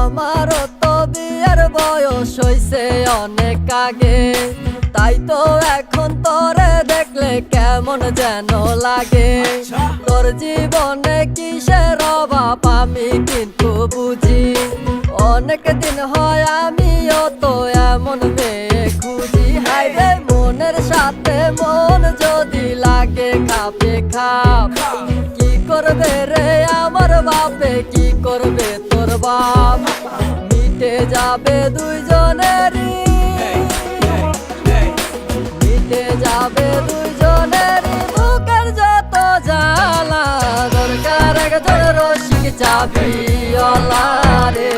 আমারও তো বিয়ের বয়স হইছে অনেক আগে, তাই তো এখন তোরে দেখলে কেমন যেন লাগে। তোর জীবনে কিসের অভাব আমি কিন্তু বুঝি, অনেক দিন হয় আমিও তো এমন মেয়ে খুঁজি। হায় রে মনের সাথে মন যদি লাগে খাপে খাপ, কি করবে রে আমার বাপে, কি করবে তোর বাপ? মিটে যাবে দুইজনেরই, মিটে যাবে দুইজনেরই বুকের যত জ্বালা। দরকার একজন রসিক চাবিওয়ালা রে,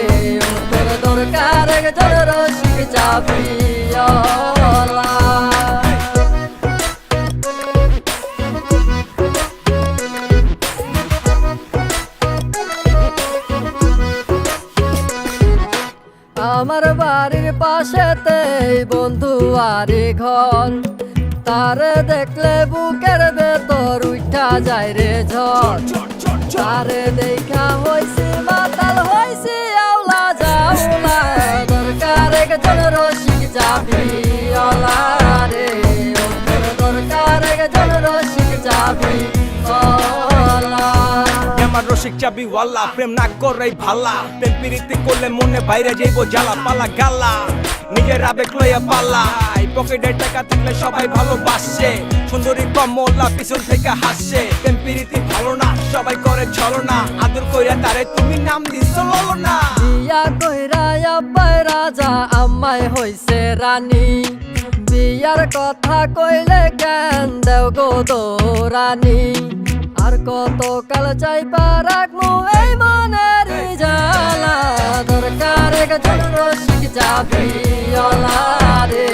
তোর দরকার একজন রসিক চাবিওয়ালা। আমার বাড়ির পাশেতে বন্ধু আরে ঘর, তারে দেখলে বুকের ভেতর উঠা যায় রে ঝড়। তারে দেখা হইছি মাতাল হইছি আওলা জাওলা, দরকার একজন রসিক চাবিওয়ালা রে, দরকার একজন রসিক চাবিওয়ালা। আমার রসিক চাবিওয়ালা প্রেম না করাই ভালা, প্রেম প্রীতি করলে মনে বাইরে যাইব জ্বালা পালা গালা। নিজের আবেগ লইয়া পালা, পকেটে টাকা থাকলে সবাই ভালোবাসে, সুন্দরী কমলা পিছন থেকে হাসে। প্রেম প্রীতি ভালো না সবাই করে ছলনা, আদর কইরা তারে তুমি নাম দিছো ললনা। বিয়া কইরা আব্বাই রাজা আম্মাই হইছে রানী, বিয়ার কথা কইলে জ্ঞান দেও গো দৌরানি। আর কত কাল চাইবা রাখমু এই মনের জ্বালা, দরকার একজন রসিক চাবিওয়ালা রে,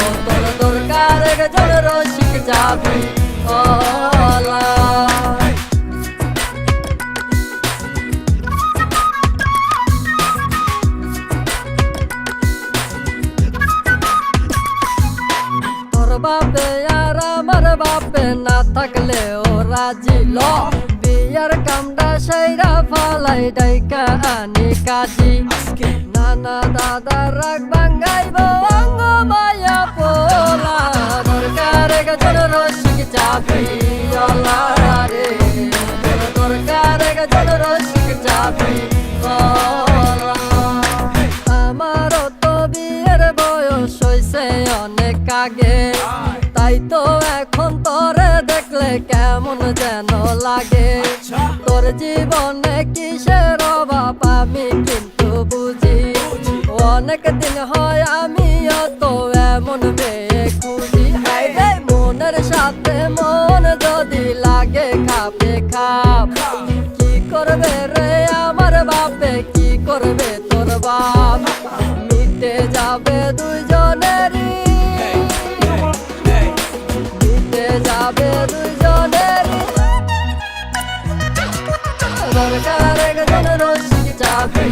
ও তোর দরকার একজন রসিক চাবিওয়ালা। তোর বাপে আর আমার বাপে না থাকলে ও রাজি ল, বিয়ার কামটা সাইরা ফালাই ডাইকা আনি কাজী। নানা দাদা রাগ ভাঙ্গাইব অঙ্গ মায়া পোলা, দরকার একজন রসিক চাবিওয়ালা রে, দরকার একজন রসিক চাবিওয়ালা। আমারও তো বিয়ের বয়স হইছে অনেক আগে, তাই তো এখন তোরে দেখলে কেমন যেন লাগে। তোর জীবনে কিসের অভাব আমি কিন্তু বুঝি, অনেক দিন হয় আমিও তো এমন মেয়ে খুঁজি। হায় রে মনের সাথে মন যদি লাগে খাপে খাপ, কি করবে রে আমার বাপে, কি করবে তোর বাপ? মিটে যাবে দুইজনেরই, মিটে যাবে দুইজনেরই, দরকার একজন রসিক চাবি।